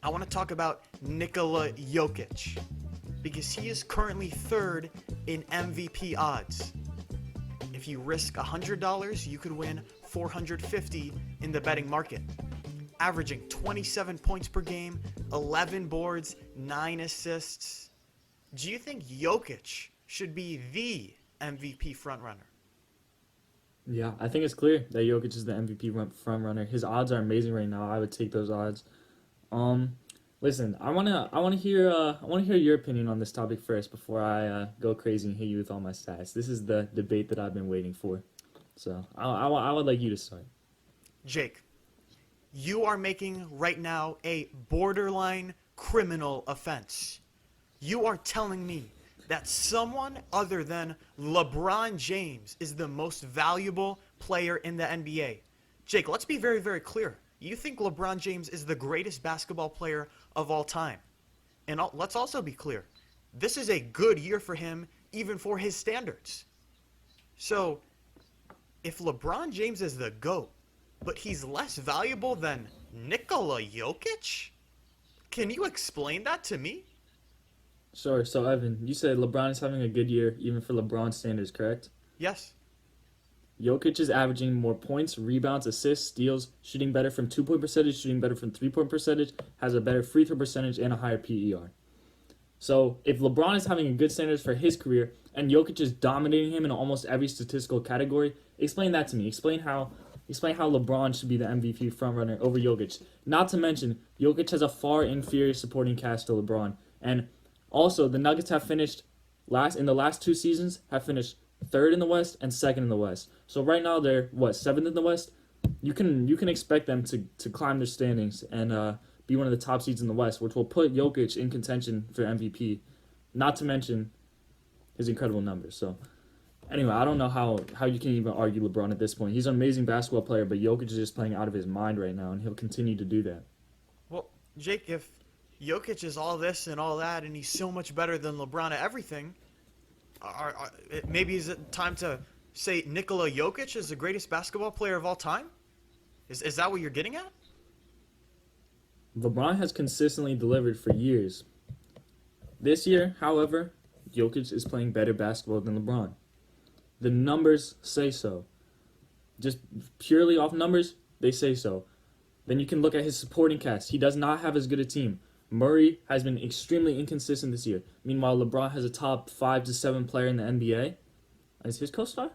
I want to talk about Nikola Jokic because he is currently third in MVP odds. If you risk $100, you could win $450 in the betting market, averaging 27 points per game, 11 boards, 9 assists. Do you think Jokic should be the MVP frontrunner? Yeah, I think it's clear that Jokic is the MVP front runner. His odds are amazing right now. I would take those odds. Um, Listen, I wanna hear your opinion on this topic first before I go crazy and hit you with all my stats. This is the debate that I've been waiting for. So I would like you to start. Jake, you are making right now a borderline criminal offense. You are telling me that someone other than LeBron James is the most valuable player in the NBA. Jake, let's be very, very clear. You think LeBron James is the greatest basketball player of all time. And let's also be clear. This is a good year for him, even for his standards. So, if LeBron James is the GOAT, but he's less valuable than Nikola Jokic? Can you explain that to me? Sure. So Evan, you said LeBron is having a good year, even for LeBron standards, correct? Yes. Jokic is averaging more points, rebounds, assists, steals, shooting better from 2 point percentage, shooting better from 3 point percentage, has a better free throw percentage, and a higher PER. So if LeBron is having a good standards for his career and Jokic is dominating him in almost every statistical category, explain that to me. Explain how LeBron should be the MVP frontrunner over Jokic. Not to mention, Jokic has a far inferior supporting cast to LeBron. And also, the Nuggets have finished the last 2 seasons have finished third in the West and second in the West. So right now they're seventh in the West. You can expect them to climb their standings and be one of the top seeds in the West, which will put Jokic in contention for MVP. Not to mention his incredible numbers. So anyway, I don't know how you can even argue LeBron at this point. He's an amazing basketball player, but Jokic is just playing out of his mind right now, and he'll continue to do that. Well, Jake, if Jokic is all this and all that, and he's so much better than LeBron at everything, maybe is it time to say Nikola Jokic is the greatest basketball player of all time? Is that what you're getting at? LeBron has consistently delivered for years. This year, however, Jokic is playing better basketball than LeBron. The numbers say so. Just purely off numbers, they say so. Then you can look at his supporting cast. He does not have as good a team. Murray has been extremely inconsistent this year. Meanwhile, LeBron has a top 5 to 7 player in the NBA as his co-star.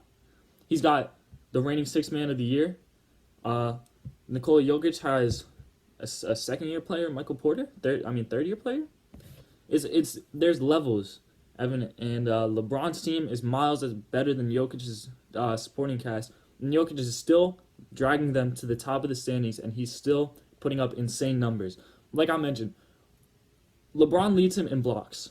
He's got the reigning sixth man of the year. Nikola Jokic has a second-year player, Michael Porter. Third-year player. It's there's levels, Evan, and LeBron's team is miles better than Jokic's supporting cast. And Jokic is still dragging them to the top of the standings, and he's still putting up insane numbers. Like I mentioned, LeBron leads him in blocks.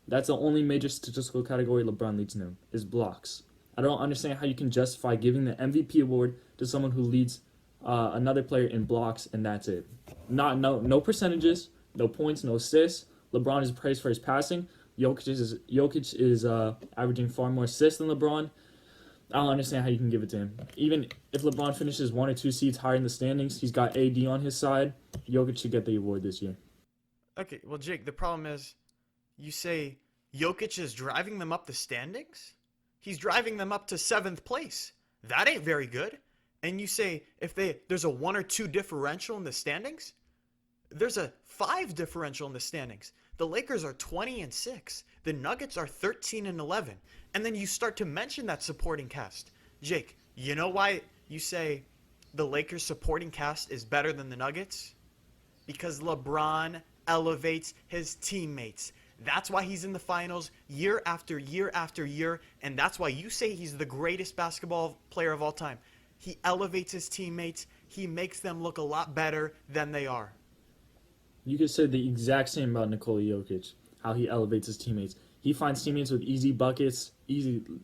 That's the only major statistical category LeBron leads him in, is blocks. I don't understand how you can justify giving the MVP award to someone who leads another player in blocks, and that's it. No percentages, no points, no assists. LeBron is praised for his passing. Jokic is averaging far more assists than LeBron. I don't understand how you can give it to him. Even if LeBron finishes 1 or 2 seeds higher in the standings, he's got AD on his side. Jokic should get the award this year. Okay, well, Jake, the problem is you say Jokic is driving them up the standings? He's driving them up to 7th place. That ain't very good. And you say if there's a 1 or 2 differential in the standings? There's a 5 differential in the standings. The Lakers are 20-6. The Nuggets are 13-11. And then you start to mention that supporting cast. Jake, you know why you say the Lakers supporting cast is better than the Nuggets? Because LeBron elevates his teammates. That's why he's in the finals year after year after year, and that's why you say he's the greatest basketball player of all time. He elevates his teammates. He makes them look a lot better than they are. You could say the exact same about Nikola Jokic, how he elevates his teammates. He finds teammates with easy buckets,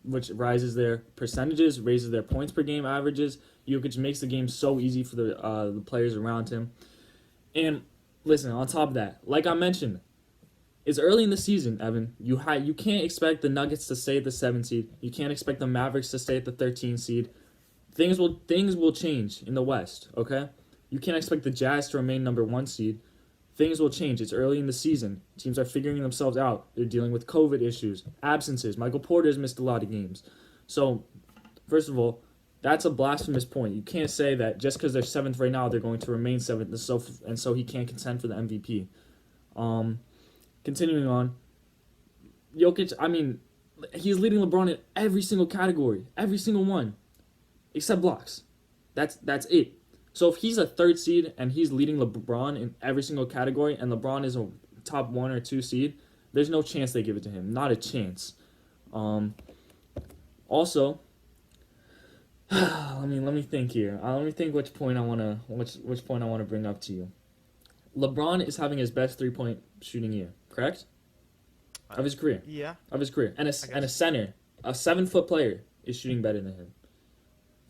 which rises their percentages, raises their points per game averages. Jokic makes the game so easy for the players around him. And listen, on top of that, like I mentioned, it's early in the season, Evan. You can't expect the Nuggets to stay at the 7th seed. You can't expect the Mavericks to stay at the 13th seed. Things will change in the West, okay? You can't expect the Jazz to remain number 1 seed. things will change. It's early in the season. Teams are figuring themselves out. They're dealing with COVID issues, absences. Michael Porter's missed a lot of games. So, first of all, that's a blasphemous point. You can't say that just because they're 7th right now, they're going to remain 7th, and so he can't contend for the MVP. Continuing on, Jokic, I mean, he's leading LeBron in every single category, every single one, except blocks. That's it. So if he's a 3rd seed and he's leading LeBron in every single category, and LeBron is a top 1 or 2 seed, there's no chance they give it to him. Not a chance. Also, let me think here. Let me think which point I wanna bring up to you. LeBron is having his best 3-point shooting year, correct? Of his career. Yeah. Of his career. And a center, a 7-foot player, is shooting better than him.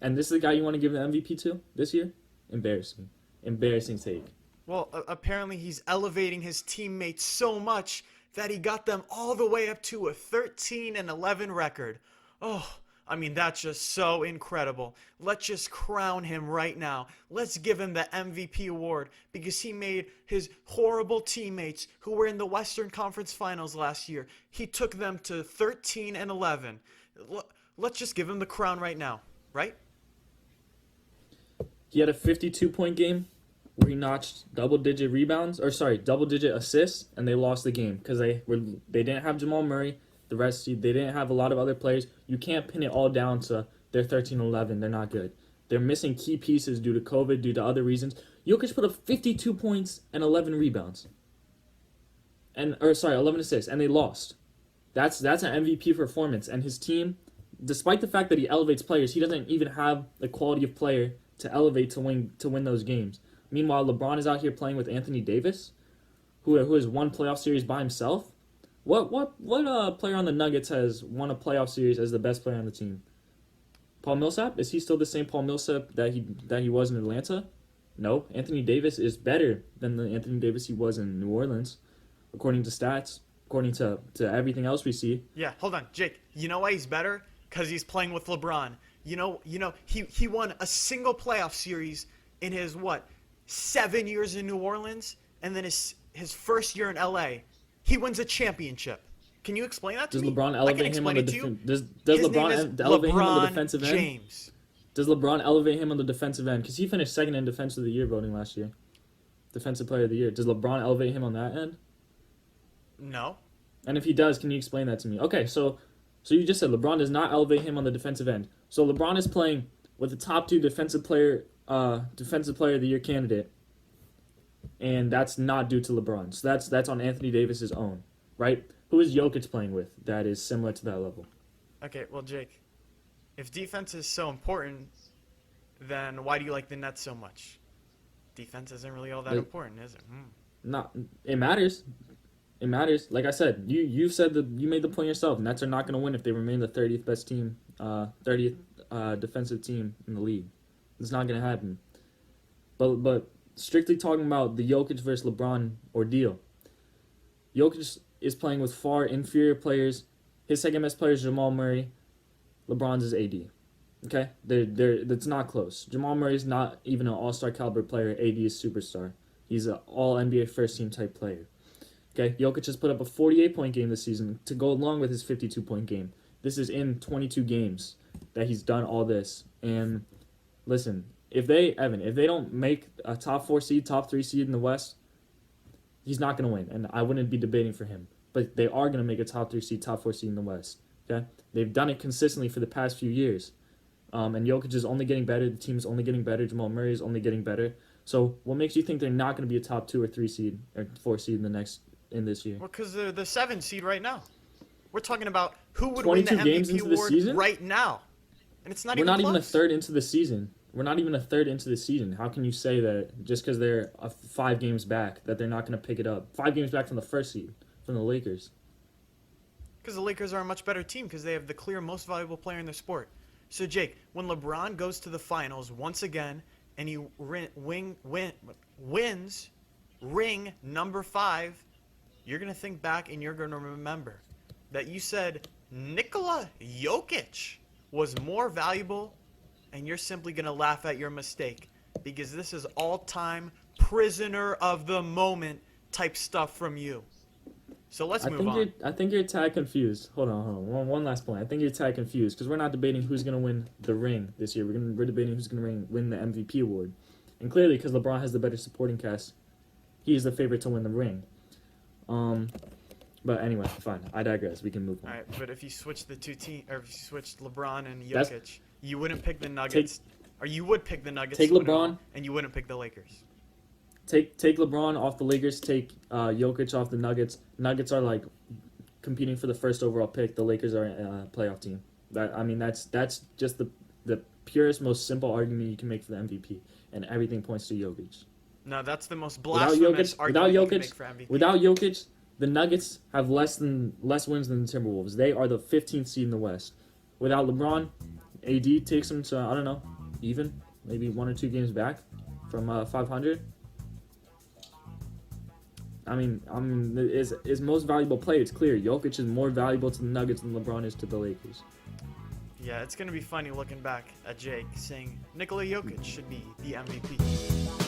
And this is the guy you want to give the MVP to this year? Embarrassing. Embarrassing take. Well, apparently he's elevating his teammates so much that he got them all the way up to a 13-11 record. Oh, I mean, that's just so incredible. Let's just crown him right now. Let's give him the MVP award because he made his horrible teammates who were in the Western Conference Finals last year, he took them to 13-11. Let's just give him the crown right now, right? He had a 52-point game where he notched double-digit assists, and they lost the game because they didn't have Jamal Murray. The rest, they didn't have a lot of other players. You can't pin it all down to they're 13-11. They're not good. They're missing key pieces due to COVID, due to other reasons. Jokic put up 52 points and 11 rebounds. 11 assists, and they lost. That's an MVP performance. And his team, despite the fact that he elevates players, he doesn't even have the quality of player to elevate to win those games. Meanwhile, LeBron is out here playing with Anthony Davis, who has won playoff series by himself. What player on the Nuggets has won a playoff series as the best player on the team? Paul Millsap? Is he still the same Paul Millsap that he was in Atlanta? No. Anthony Davis is better than the Anthony Davis he was in New Orleans, according to stats, according to everything else we see. Yeah, hold on, Jake. You know why he's better? Because he's playing with LeBron. You know, he won a single playoff series in his 7 years in New Orleans, and then his first year in LA. He wins a championship. Can you explain that to me? Does LeBron elevate him on the defensive end? James. Does LeBron elevate him on the defensive end? Because he finished 2nd in Defensive of the Year voting last year. Defensive Player of the Year. Does LeBron elevate him on that end? No. And if he does, can you explain that to me? Okay, so you just said LeBron does not elevate him on the defensive end. So LeBron is playing with the top 2 Defensive Player of the Year candidate. And that's not due to LeBron. So that's on Anthony Davis's own, right? Who is Jokic playing with that is similar to that level? Okay, well, Jake, if defense is so important, then why do you like the Nets so much? Defense isn't really all that important, is it? It matters. It matters. Like I said, you said that you made the point yourself. Nets are not going to win if they remain the 30th best team, 30th defensive team in the league. It's not going to happen. But strictly talking about the Jokic versus LeBron ordeal, Jokic is playing with far inferior players. His second best player is Jamal Murray. LeBron's is AD. Okay? That's not close. Jamal Murray is not even an all-star caliber player. AD is superstar. He's an all-NBA first-team type player. Okay? Jokic has put up a 48-point game this season to go along with his 52-point game. This is in 22 games that he's done all this. And listen, if they don't make a top 4 seed, top 3 seed in the West, he's not going to win. And I wouldn't be debating for him. But they are going to make a top 3 seed, top 4 seed in the West. Okay? They've done it consistently for the past few years. And Jokic is only getting better. The team is only getting better. Jamal Murray is only getting better. So what makes you think they're not going to be a top 2 or 3 seed or 4 seed in this year? Well, because they're the 7 seed right now. We're talking about who would win the 22 games MVP into the award season? right now. And it's not We're even not close. even a third into the season. We're not even a third into the season. How can you say that just because they're 5 games back that they're not going to pick it up? 5 games back from the first seed, from the Lakers. Because the Lakers are a much better team because they have the clear most valuable player in their sport. So, Jake, when LeBron goes to the finals once again and he wins ring number 5, you're going to think back and you're going to remember that you said Nikola Jokic was more valuable, and you're simply going to laugh at your mistake because this is all-time prisoner of the moment type stuff from you. So let's I move think on. you're I think you're a tad confused. Hold on. One last point. I think you're a tad confused because we're not debating who's gonna win the ring this year. We're debating who's gonna win the MVP award, and clearly because LeBron has the better supporting cast, he is the favorite to win the ring. But anyway, fine. I digress. We can move on. All right, but if you switch the two team, or if you switched LeBron and That's- Jokic, you wouldn't pick the Nuggets, or you would pick the Nuggets. take to win it all, LeBron. and you wouldn't pick the Lakers. Take LeBron off the Lakers. Take Jokic off the Nuggets. Nuggets are like competing for the first overall pick. The Lakers are a playoff team. That's just the purest, most simple argument you can make for the MVP, and everything points to Jokic. No, that's the most Without blasphemous Jokic, argument you can Jokic, make for MVP. without Jokic, the Nuggets have less wins than the Timberwolves. They are the 15th seed in the West. Without LeBron, AD takes them to, I don't know, even maybe 1 or 2 games back from 500. Is most valuable player. It's clear. Jokic is more valuable to the Nuggets than LeBron is to the Lakers. Yeah, it's gonna be funny looking back at Jake saying Nikola Jokic should be the MVP.